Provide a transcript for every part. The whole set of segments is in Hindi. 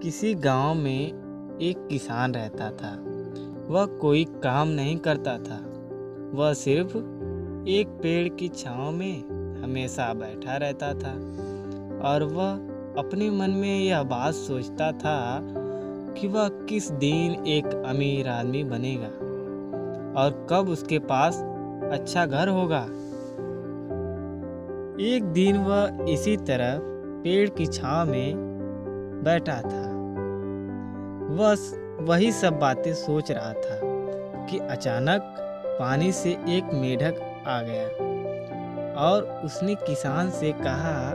किसी गांव में एक किसान रहता था। वह कोई काम नहीं करता था। वह सिर्फ एक पेड़ की छांव में हमेशा बैठा रहता था और वह अपने मन में यह बात सोचता था कि वह किस दिन एक अमीर आदमी बनेगा और कब उसके पास अच्छा घर होगा। एक दिन वह इसी तरह पेड़ की छांव में बैठा था। वह वही सब बातें सोच रहा था कि अचानक पानी से एक मेढक आ गया और उसने किसान से कहा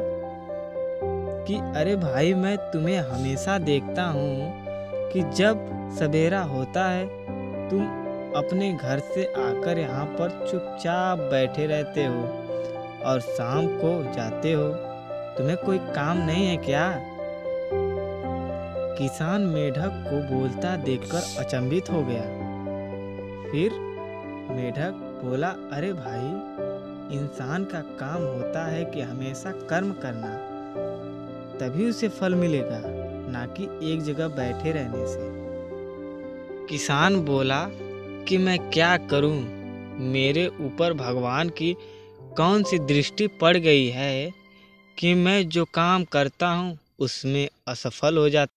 कि अरे भाई, मैं तुम्हें हमेशा देखता हूँ कि जब सवेरा होता है तुम अपने घर से आकर यहाँ पर चुपचाप बैठे रहते हो और शाम को जाते हो। तुम्हें कोई काम नहीं है क्या? किसान मेढक को बोलता देखकर अचंभित हो गया। फिर मेढक बोला, अरे भाई, इंसान का काम होता है कि हमेशा कर्म करना, तभी उसे फल मिलेगा, ना कि एक जगह बैठे रहने से। किसान बोला कि मैं क्या करूं? मेरे ऊपर भगवान की कौन सी दृष्टि पड़ गई है कि मैं जो काम करता हूं उसमें असफल हो जाता।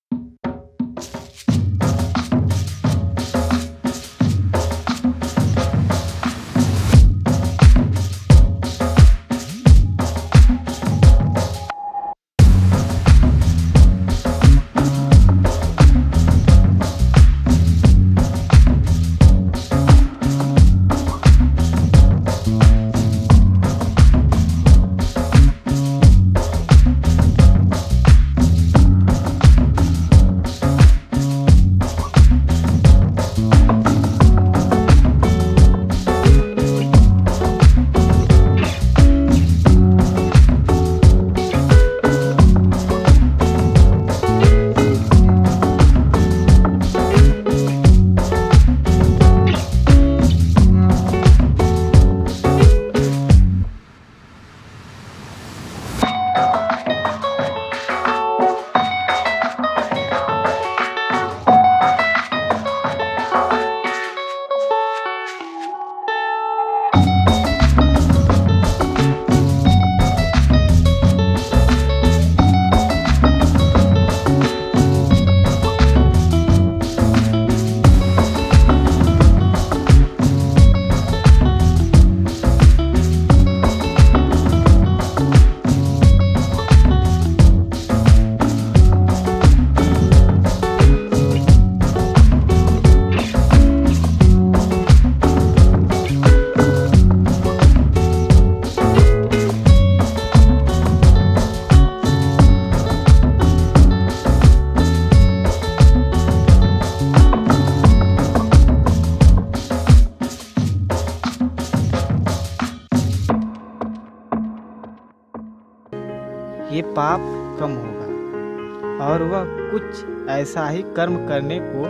ये पाप कम होगा। और वह कुछ ऐसा ही कर्म करने को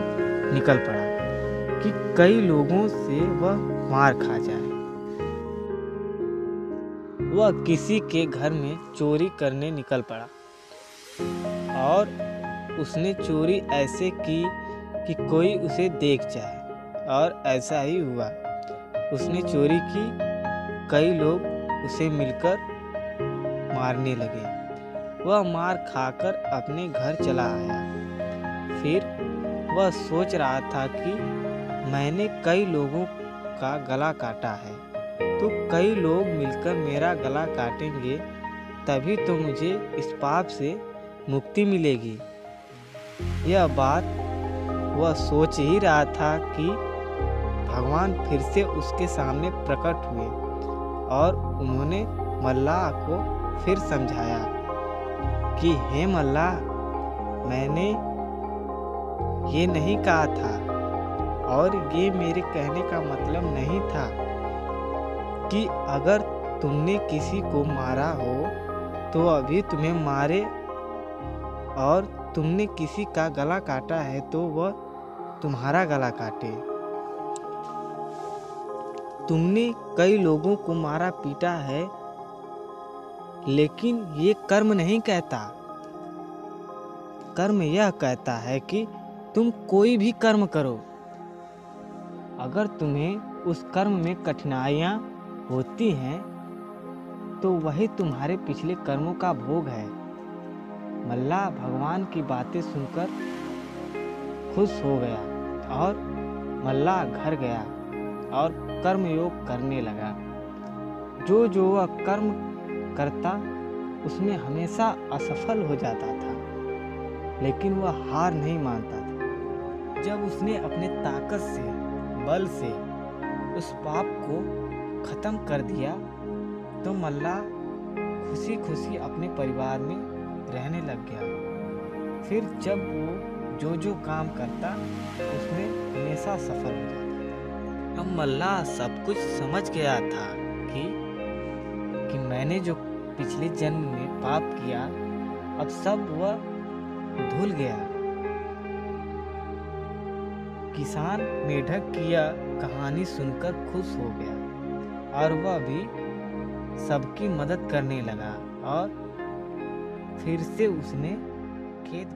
निकल पड़ा कि कई लोगों से वह मार खा जाए। वह किसी के घर में चोरी करने निकल पड़ा और उसने चोरी ऐसे की कि कोई उसे देख जाए, और ऐसा ही हुआ। उसने चोरी की, कई लोग उसे मिलकर मारने लगे। वह मार खाकर अपने घर चला आया। फिर वह सोच रहा था कि मैंने कई लोगों का गला काटा है, तो कई लोग मिलकर मेरा गला काटेंगे, तभी तो मुझे इस पाप से मुक्ति मिलेगी। यह बात वह सोच ही रहा था कि भगवान फिर से उसके सामने प्रकट हुए और उन्होंने मल्लाह को फिर समझाया कि हे मल्लाह, मैंने ये नहीं कहा था और ये मेरे कहने का मतलब नहीं था कि अगर तुमने किसी को मारा हो तो अभी तुम्हें मारे, और तुमने किसी का गला काटा है तो वह तुम्हारा गला काटे। तुमने कई लोगों को मारा पीटा है, लेकिन ये कर्म नहीं कहता। कर्म यह कहता है कि तुम कोई भी कर्म करो, अगर तुम्हें उस कर्म में कठिनाइयाँ होती हैं तो वही तुम्हारे पिछले कर्मों का भोग है। मल्लाह भगवान की बातें सुनकर खुश हो गया और मल्लाह घर गया और कर्मयोग करने लगा। जो वह कर्म करता उसमें हमेशा असफल हो जाता था, लेकिन वह हार नहीं मानता था। जब उसने अपने ताकत से, बल से उस पाप को खत्म कर दिया तो मल्लाह खुशी खुशी अपने परिवार में रहने लग गया। फिर जब वो जो काम करता उसमें हमेशा सफल हो जाता। अब मल्लाह सब कुछ समझ गया था कि मैंने जो पिछले जन्म में पाप किया अब सब वह धुल गया। किसान मेढक की यह कहानी सुनकर खुश हो गया और वह भी सबकी मदद करने लगा और फिर से उसने खेत